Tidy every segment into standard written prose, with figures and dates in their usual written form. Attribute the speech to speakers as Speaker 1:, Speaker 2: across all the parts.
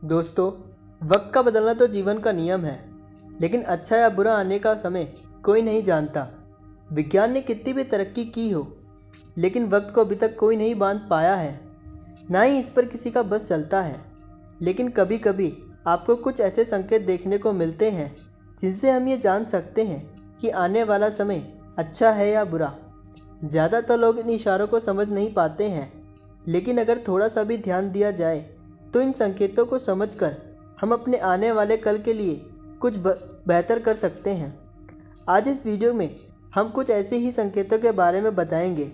Speaker 1: दोस्तों, वक्त का बदलना तो जीवन का नियम है, लेकिन अच्छा या बुरा आने का समय कोई नहीं जानता। विज्ञान ने कितनी भी तरक्की की हो, लेकिन वक्त को अभी तक कोई नहीं बांध पाया है, ना ही इस पर किसी का बस चलता है। लेकिन कभी कभी आपको कुछ ऐसे संकेत देखने को मिलते हैं जिनसे हम ये जान सकते हैं कि आने वाला समय अच्छा है या बुरा। ज़्यादातर लोग इन इशारों को समझ नहीं पाते हैं, लेकिन अगर थोड़ा सा भी ध्यान दिया जाए तो इन संकेतों को समझकर हम अपने आने वाले कल के लिए कुछ बेहतर कर सकते हैं। आज इस वीडियो में हम कुछ ऐसे ही संकेतों के बारे में बताएंगे।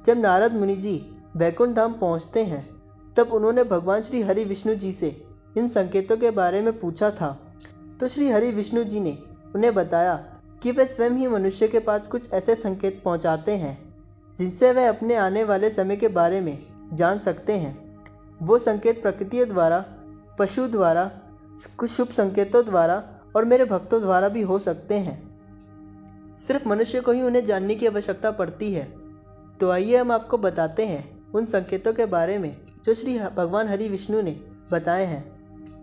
Speaker 1: जब नारद मुनि जी वैकुंठ धाम पहुँचते हैं, तब उन्होंने भगवान श्री हरि विष्णु जी से इन संकेतों के बारे में पूछा था। तो श्री हरि विष्णु जी ने उन्हें बताया कि वे स्वयं ही मनुष्य के पास कुछ ऐसे संकेत पहुंचाते हैं जिनसे वे अपने आने वाले समय के बारे में जान सकते हैं। वो संकेत प्रकृति द्वारा, पशु द्वारा, कुछ शुभ संकेतों द्वारा और मेरे भक्तों द्वारा भी हो सकते हैं। सिर्फ मनुष्य को ही उन्हें जानने की आवश्यकता पड़ती है। तो आइए हम आपको बताते हैं उन संकेतों के बारे में जो श्री भगवान हरि विष्णु ने बताए हैं।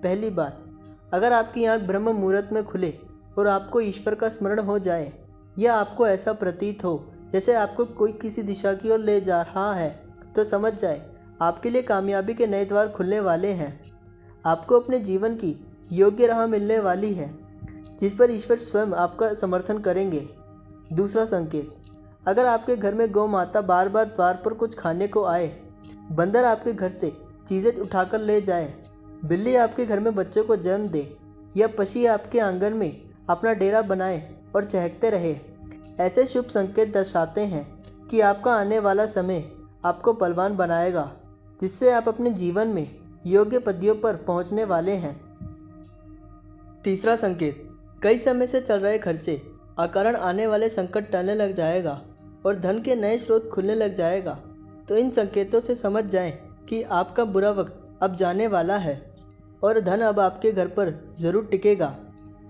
Speaker 1: पहली बात, अगर आपकी आंख ब्रह्म मुहूर्त में खुले और आपको ईश्वर का स्मरण हो जाए, या आपको ऐसा प्रतीत हो जैसे आपको कोई किसी दिशा की ओर ले जा रहा है, तो समझ जाए आपके लिए कामयाबी के नए द्वार खुलने वाले हैं। आपको अपने जीवन की योग्य राह मिलने वाली है, जिस पर ईश्वर स्वयं आपका समर्थन करेंगे। दूसरा संकेत, अगर आपके घर में गौ माता बार बार द्वार पर कुछ खाने को आए, बंदर आपके घर से चीज़ें उठाकर ले जाए, बिल्ली आपके घर में बच्चों को जन्म दे, या पक्षी आपके आंगन में अपना डेरा बनाए और चहकते रहे, ऐसे शुभ संकेत दर्शाते हैं कि आपका आने वाला समय आपको बलवान बनाएगा, जिससे आप अपने जीवन में योग्य पदवियों पर पहुंचने वाले हैं। तीसरा संकेत, कई समय से चल रहे खर्चे अकारण आने वाले संकट टलने लग जाएगा और धन के नए स्रोत खुलने लग जाएगा। तो इन संकेतों से समझ जाएं कि आपका बुरा वक्त अब जाने वाला है और धन अब आपके घर पर ज़रूर टिकेगा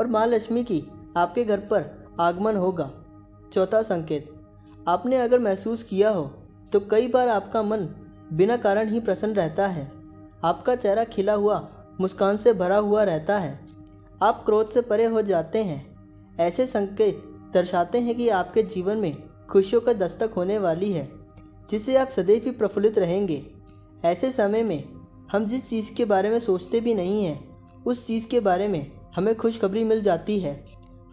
Speaker 1: और माँ लक्ष्मी की आपके घर पर आगमन होगा। चौथा संकेत, आपने अगर महसूस किया हो तो कई बार आपका मन बिना कारण ही प्रसन्न रहता है। आपका चेहरा खिला हुआ मुस्कान से भरा हुआ रहता है। आप क्रोध से परे हो जाते हैं। ऐसे संकेत दर्शाते हैं कि आपके जीवन में खुशियों का दस्तक होने वाली है, जिससे आप सदैव ही प्रफुल्लित रहेंगे। ऐसे समय में हम जिस चीज़ के बारे में सोचते भी नहीं हैं, उस चीज़ के बारे में हमें खुशखबरी मिल जाती है।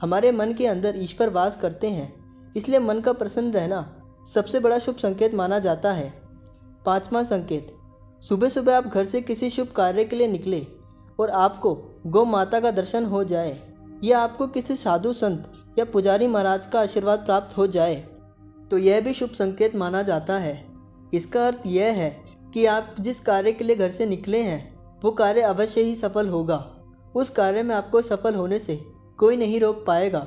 Speaker 1: हमारे मन के अंदर ईश्वर वास करते हैं, इसलिए मन का प्रसन्न रहना सबसे बड़ा शुभ संकेत माना जाता है। पांचवा संकेत, सुबह सुबह आप घर से किसी शुभ कार्य के लिए निकले और आपको गौ माता का दर्शन हो जाए, या आपको किसी साधु संत या पुजारी महाराज का आशीर्वाद प्राप्त हो जाए, तो यह भी शुभ संकेत माना जाता है। इसका अर्थ यह है कि आप जिस कार्य के लिए घर से निकले हैं, वो कार्य अवश्य ही सफल होगा। उस कार्य में आपको सफल होने से कोई नहीं रोक पाएगा।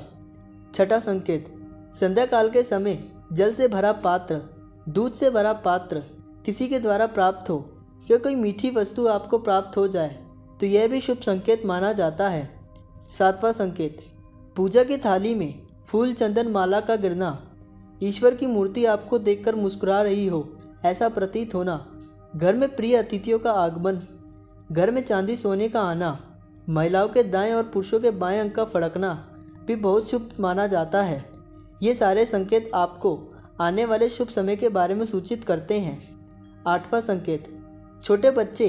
Speaker 1: छठा संकेत, संध्या काल के समय जल से भरा पात्र, दूध से भरा पात्र किसी के द्वारा प्राप्त हो, या कोई मीठी वस्तु आपको प्राप्त हो जाए, तो यह भी शुभ संकेत माना जाता है। सातवां संकेत, पूजा की थाली में फूल चंदन माला का गिरना, ईश्वर की मूर्ति आपको देखकर मुस्कुरा रही हो ऐसा प्रतीत होना, घर में प्रिय अतिथियों का आगमन, घर में चांदी सोने का आना, महिलाओं के दाएं और पुरुषों के बाएं अंग का फड़कना भी बहुत शुभ माना जाता है। ये सारे संकेत आपको आने वाले शुभ समय के बारे में सूचित करते हैं। आठवां संकेत, छोटे बच्चे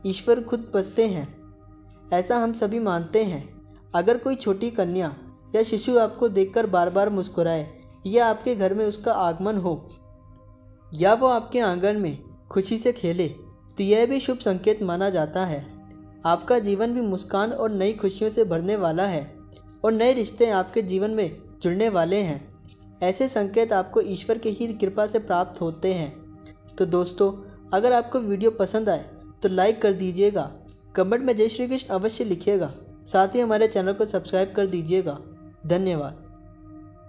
Speaker 1: ईश्वर खुद बसते हैं, ऐसा हम सभी मानते हैं। अगर कोई छोटी कन्या या शिशु आपको देखकर बार बार मुस्कुराए, या आपके घर में उसका आगमन हो, या वो आपके आंगन में खुशी से खेले, तो यह भी शुभ संकेत माना जाता है। आपका जीवन भी मुस्कान और नई खुशियों से भरने वाला है और नए रिश्ते आपके जीवन में जुड़ने वाले हैं। ऐसे संकेत आपको ईश्वर की ही कृपा से प्राप्त होते हैं। तो दोस्तों, अगर आपको वीडियो पसंद आए तो लाइक कर दीजिएगा, कमेंट में जय श्री कृष्ण अवश्य लिखिएगा, साथ ही हमारे चैनल को सब्सक्राइब कर दीजिएगा। धन्यवाद।